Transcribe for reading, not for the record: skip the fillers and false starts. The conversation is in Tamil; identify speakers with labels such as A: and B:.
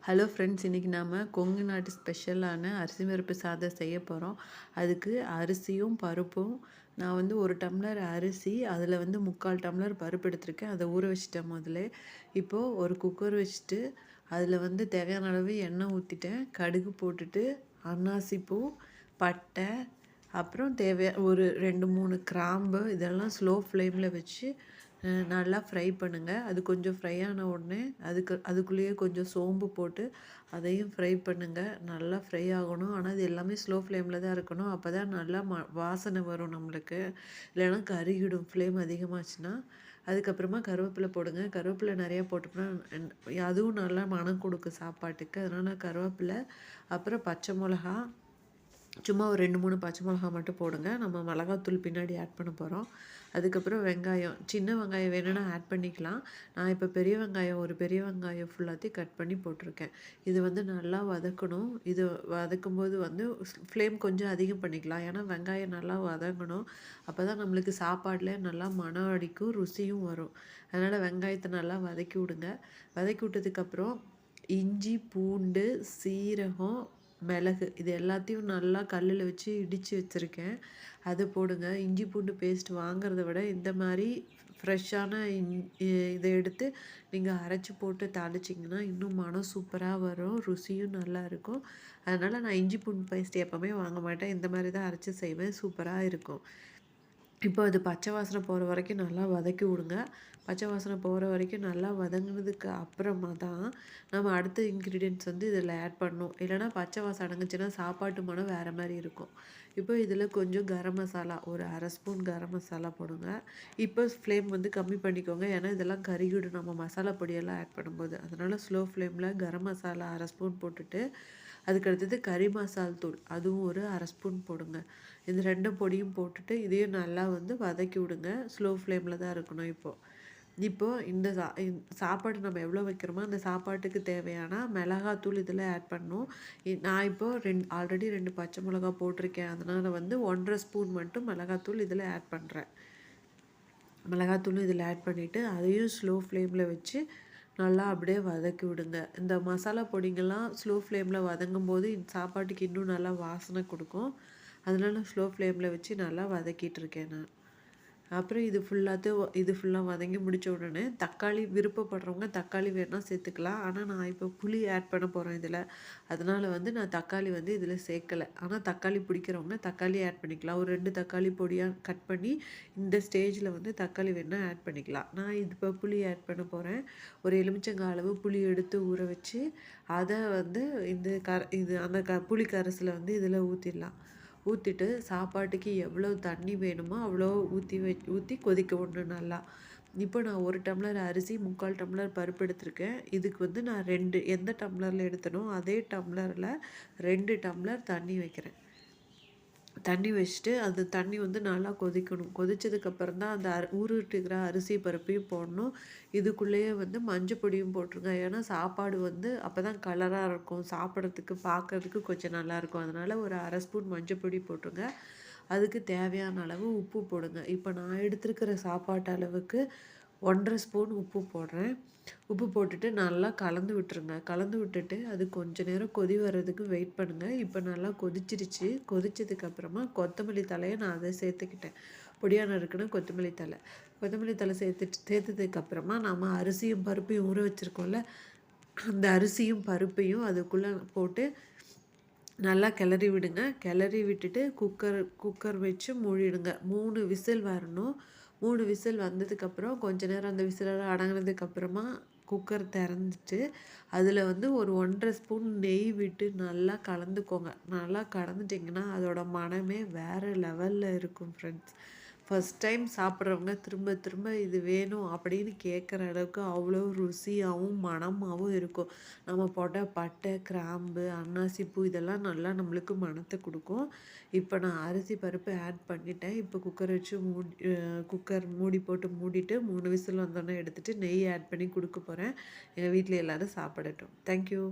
A: ஹலோ ஃப்ரெண்ட்ஸ், இன்றைக்கி நாம் கொங்கு நாட்டு ஸ்பெஷலான அரிசி பருப்பு சாதம் செய்ய போகிறோம். அதுக்கு அரிசியும் பருப்பும் நான் வந்து 1 டம்ளர் அரிசி, அதில் வந்து 3/4 டம்ளர் பருப்பு எடுத்திருக்கேன். அதை ஊற வச்சுட்டேன் முதல்ல. இப்போது ஒரு குக்கர் வச்சுட்டு அதில் வந்து தேவையான அளவு எண்ணெய் ஊற்றிட்டேன். கடுகு போட்டுட்டு அன்னாசிப்பூ, பட்டை, அப்புறம் ஒரு 2-3 கிராம்பு இதெல்லாம் ஸ்லோ ஃப்ளேமில் வச்சு நல்லா ஃப்ரை பண்ணுங்கள். அது கொஞ்சம் ஃப்ரை ஆன உடனே அதுக்குள்ளேயே கொஞ்சம் சோம்பு போட்டு அதையும் ஃப்ரை பண்ணுங்கள். நல்லா ஃப்ரை ஆகணும். ஆனால் இது எல்லாமே ஸ்லோ ஃப்ளேமில் தான் இருக்கணும். அப்போ தான் நல்லா வாசனை வரும் நம்மளுக்கு. இல்லைன்னா கருகிடும் ஃப்ளேம் அதிகமாச்சுன்னா. அதுக்கப்புறமா கருவேப்பிலை போடுங்க. கருவேப்பிலை நிறையா போட்டோம்னா அதுவும் நல்லா மணம் கொடுக்கும் சாப்பாட்டுக்கு. அதனால் கருவேப்பிலை, அப்புறம் பச்சை மிளகா, சும்மா ஒரு 2-3 பச்சை மிளகா மட்டும் போடுங்க. நம்ம மிளகாத்தூள் பின்னாடி ஆட் பண்ண போகிறோம். அதுக்கப்புறம் வெங்காயம், சின்ன வெங்காயம் வேணும்னா ஆட் பண்ணிக்கலாம். நான் இப்போ ஒரு பெரிய வெங்காயம் ஃபுல்லாத்தையும் கட் பண்ணி போட்டிருக்கேன். இது வந்து நல்லா வதக்கணும். இது வதக்கும்போது வந்து ஃப்ளேம் கொஞ்சம் அதிகம் பண்ணிக்கலாம். ஏன்னா வெங்காயம் நல்லா வதங்கணும். அப்போ தான் நம்மளுக்கு சாப்பாடில் நல்லா மணம் அடிக்கும், ருசியும் வரும். அதனால் வெங்காயத்தை நல்லா வதக்கி விடுங்க. வதக்கி விட்டதுக்கப்புறம் இஞ்சி, பூண்டு, சீரகம், மிளகு இது எல்லாத்தையும் நல்லா கல்லில் வச்சு இடித்து வச்சுருக்கேன். அதை போடுங்க. இஞ்சி பூண்டு பேஸ்ட் வாங்குறத விட இந்த மாதிரி ஃப்ரெஷ்ஷான இதை எடுத்து நீங்கள் அரைச்சி போட்டு தாளிச்சிங்கன்னா இன்னும் மனம் சூப்பராக வரும், ருசியும் நல்லாயிருக்கும். அதனால் நான் இஞ்சி பூண்டு பேஸ்ட் எப்போவுமே வாங்க மாட்டேன். இந்த மாதிரி தான் அரைச்சி செய்வேன், சூப்பராக இருக்கும். இப்போ அது பச்சை வாசனை போகிற வரைக்கும் நல்லா வதக்கி விடுங்க. பச்சை வாசனை போகிற வரைக்கும் நல்லா வதங்கினதுக்கு அப்புறமா தான் நம்ம அடுத்த இன்க்ரீடியன்ட்ஸ் வந்து இதில் ஆட் பண்ணணும். இல்லைனா பச்சை வாசனை அடங்குச்சுன்னா சாப்பாட்டு மனம் வேறு மாதிரி இருக்கும். இப்போ இதில் கொஞ்சம் கரம் மசாலா, ஒரு 1/2 ஸ்பூன் கரம் மசாலா போடுங்க. இப்போ ஃப்ளேம் வந்து கம்மி பண்ணிக்கோங்க. ஏன்னா இதெல்லாம் கருகிடும் நம்ம மசாலா பொடியெல்லாம் ஆட் பண்ணும்போது. அதனால் ஸ்லோ ஃப்ளேமில் கரம் மசாலா 1/2 ஸ்பூன் போட்டுட்டு அதுக்கடுத்தது கறி மசால் தூள் அதுவும் ஒரு 1/2 ஸ்பூன் போடுங்க. இந்த 2 பொடியும் போட்டுட்டு இதையும் நல்லா வந்து வதக்கி விடுங்க. ஸ்லோ ஃப்ளேமில் தான் இருக்கணும். இப்போது இந்த சாப்பாடு நம்ம எவ்வளோ வைக்கிறோமோ அந்த சாப்பாட்டுக்கு தேவையான மிளகாத்தூள் இதில் ஆட் பண்ணணும். நான் இப்போது ஆல்ரெடி 2 பச்சை மிளகா போட்டிருக்கேன். அதனால் வந்து 1/2 ஸ்பூன் மட்டும் மிளகாத்தூள் இதில் ஆட் பண்ணுறேன். மிளகாத்தூளும் இதில் ஆட் பண்ணிவிட்டு அதையும் ஸ்லோ ஃப்ளேமில் வச்சு நல்லா அப்படியே வதக்கி விடுங்க. இந்த மசாலா பொடிங்கள்லாம் ஸ்லோ ஃப்ளேமில் வதங்கும் போது சாப்பாட்டுக்கு இன்னும் நல்லா வாசனை கொடுக்கும். அதனால ஸ்லோ ஃப்ளேமில் வச்சு நல்லா வதக்கிட்டுருக்கேன் நான். அப்புறம் இது ஃபுல்லாக வதங்கி முடித்த உடனே தக்காளி விருப்பப்படுறவங்க தக்காளி வேணால் சேர்த்துக்கலாம். ஆனால் நான் இப்போ புளி ஆட் பண்ண போகிறேன் இதில். அதனால் வந்து நான் தக்காளி வந்து இதில் சேர்க்கலை. ஆனால் தக்காளி பிடிக்கிறவங்க தக்காளி ஆட் பண்ணிக்கலாம். ஒரு 2 தக்காளி பொடியாக கட் பண்ணி இந்த ஸ்டேஜில் வந்து தக்காளி வேணால் ஆட் பண்ணிக்கலாம். நான் இப்போ புளி ஆட் பண்ண போகிறேன். ஒரு எலுமிச்சங்காய் அளவு புளி எடுத்து ஊற வச்சு அதை வந்து அந்த புளி கரைசலை வந்து இதில் ஊற்றிடலாம். ஊற்றிட்டு சாப்பாட்டுக்கு எவ்வளோ தண்ணி வேணுமோ அவ்வளோ ஊற்றி கொதிக்க விடணும் நல்லா. இப்போ நான் 1 டம்ளர் அரிசி, 3/4 டம்ளர் பருப்பு எடுத்திருக்கேன். இதுக்கு வந்து நான் எந்த டம்ளரில் எடுத்தனோ அதே டம்ளரில் 2 டம்ளர் தண்ணி வைக்கிறேன். தண்ணி வச்சுட்டு அந்த தண்ணி வந்து நல்லா கொதிக்கணும். கொதித்ததுக்கப்புறம் தான் அந்த ஊறிட்டுக்கிற அரிசி பருப்பையும் போடணும். இதுக்குள்ளேயே வந்து மஞ்சள் பொடியும் போட்டுருங்க. ஏன்னா சாப்பாடு வந்து அப்போ தான் கலராக இருக்கும், சாப்பிட்றதுக்கு பார்க்குறதுக்கு கொஞ்சம் நல்லாயிருக்கும். அதனால் ஒரு 1/2 ஸ்பூன் மஞ்சள் பொடி போட்டுருங்க. அதுக்கு தேவையான அளவு உப்பு போடுங்க. இப்போ நான் எடுத்துருக்கிற சாப்பாட்டு அளவுக்கு 1/2 ஸ்பூன் உப்பு போடுறேன். உப்பு போட்டுட்டு நல்லா கலந்து விட்டுருங்க. கலந்து விட்டுட்டு அது கொஞ்சம் நேரம் கொதி வர்றதுக்கு வெயிட் பண்ணுங்கள். இப்போ நல்லா கொதிச்சிருச்சு. கொதிச்சதுக்கப்புறமா கொத்தமல்லி தலையை நான் அதை சேர்த்துக்கிட்டேன். பொடியாக நறுக்குன கொத்தமல்லி தலை சேர்த்ததுக்கப்புறமா நம்ம அரிசியும் பருப்பையும் ஊற வச்சுருக்கோம்ல, அந்த அரிசியும் பருப்பையும் அதுக்குள்ளே போட்டு நல்லா கிளறி விடுங்க. கிளறி விட்டுட்டு குக்கர் வச்சு மூடிடுங்க. 3 விசில் வரணும். 3 விசில் வந்ததுக்கப்புறம் கொஞ்ச நேரம் அந்த விசிலெல்லாம் அடங்கினதுக்கப்புறமா குக்கர் திறந்துட்டு அதில் வந்து ஒரு 1/2 ஸ்பூன் நெய் விட்டு நல்லா கலந்துக்கோங்க. நல்லா கலந்துட்டிங்கன்னா அதோட மனமே வேறு லெவலில் இருக்கும் ஃப்ரெண்ட்ஸ். ஃபஸ்ட் டைம் சாப்பிட்றவங்க திரும்ப திரும்ப இது வேணும் அப்படின்னு கேட்குற அளவுக்கு அவ்வளோ ருசியாகவும் மணமாகவும் இருக்கும். நம்ம போட்ட பட்டை, கிராம்பு, அன்னாசிப்பூ இதெல்லாம் நல்லா நம்மளுக்கு மணத்தை கொடுக்கும். இப்போ நான் அரிசி பருப்பு ஆட் பண்ணிட்டேன். இப்போ குக்கர் மூடி போட்டு மூடிட்டு 3 விசில் வந்தோடனே எடுத்துகிட்டு நெய் ஆட் பண்ணி கொடுக்க போகிறேன். எங்கள் வீட்டில் எல்லோரும் சாப்பிடட்டும். தேங்க்யூ.